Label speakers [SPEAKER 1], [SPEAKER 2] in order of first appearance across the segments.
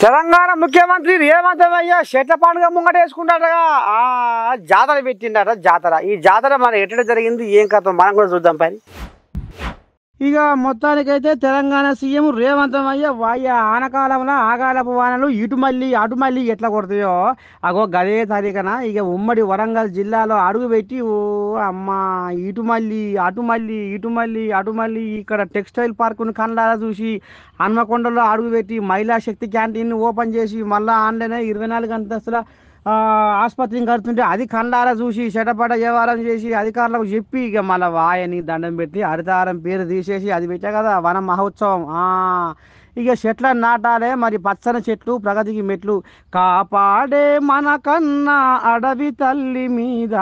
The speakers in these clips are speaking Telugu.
[SPEAKER 1] తెలంగాణ ముఖ్యమంత్రి రేవంత్ రెడ్డి చెట్ల పండుగ ముంగట వేసుకుంటాడగా జాతర పెట్టిండట. జాతర ఈ జాతర మన ఎట్లా జరిగింది ఏం కథ మనం కూడా చూద్దాం పని. ఇక మొత్తానికైతే తెలంగాణ సీఎం రేవంత్ రెడ్డి ఆనకాలంలో ఆగాలపు వానలు ఇటు మళ్ళీ ఎట్లా కొడతాయో అగో గదే తారీఖన ఇక ఉమ్మడి వరంగల్ జిల్లాలో అడుగుపెట్టి ఓ అమ్మ ఇటు మళ్ళీ ఇక్కడ టెక్స్టైల్ పార్కును కళ్ళారా చూసి హన్మకొండలో అడుగుపెట్టి మహిళా శక్తి క్యాంటీన్ ఓపెన్ చేసి మళ్ళీ ఆన్లైన్ 24 అంతస్తుల ఆసుపత్రిని కడుతుంటే అది కళ్ళారా చూసి చెటపట వ్యవహారం చేసి అధికారులకు చెప్పి ఇక మళ్ళీ వాయని దండం పెట్టి హరితహారం పేరు తీసేసి అది పెట్టా కదా వన మహోత్సవం. ఇక చెట్లను నాటాలే మరి పచ్చని చెట్లు ప్రగతికి మెట్లు కాపాడే మన కన్నా అడవి తల్లి మీద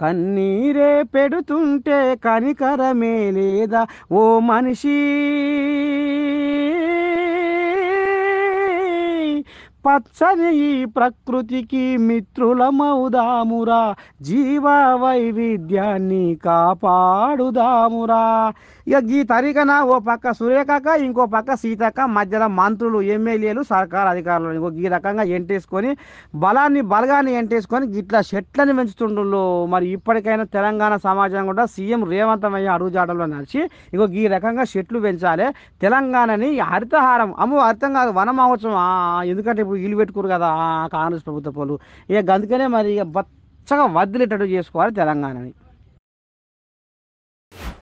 [SPEAKER 1] కన్నీరే పెడుతుంటే కనికరమే లేదా ఓ మనిషి పచ్చని ఈ ప్రకృతికి మిత్రులమౌదామురా జీవ వైవిధ్యాన్ని కాపాడుదామురా. ఇక ఈ తరీకన ఓ పక్క సురేఖక ఇంకో పక్క సీతక్క మధ్యలో మంత్రులు ఎమ్మెల్యేలు సర్కార్ అధికారులు ఇంకో ఈ రకంగా ఎంటేసుకొని బలగాన్ని ఎంటేసుకొని ఇట్లా చెట్లని పెంచుతుండ్రు. మరి ఇప్పటికైనా తెలంగాణ సమాజం కూడా సీఎం రేవంత్ రెడ్డి అడుగుజాడల్లో నడిచి ఇంకో ఈ రకంగా చెట్లు పెంచాలి. తెలంగాణని హరితహారం అర్థం కాదు వన మహోత్సవం. ఎందుకంటే ఇప్పుడు ఇల్లు పెట్టుకోరు కదా కాంగ్రెస్ ప్రభుత్వ పోలు. ఇక అందుకనే మరి ఇక బచ్చగా వదిలేటట్టు చేసుకోవాలి తెలంగాణని.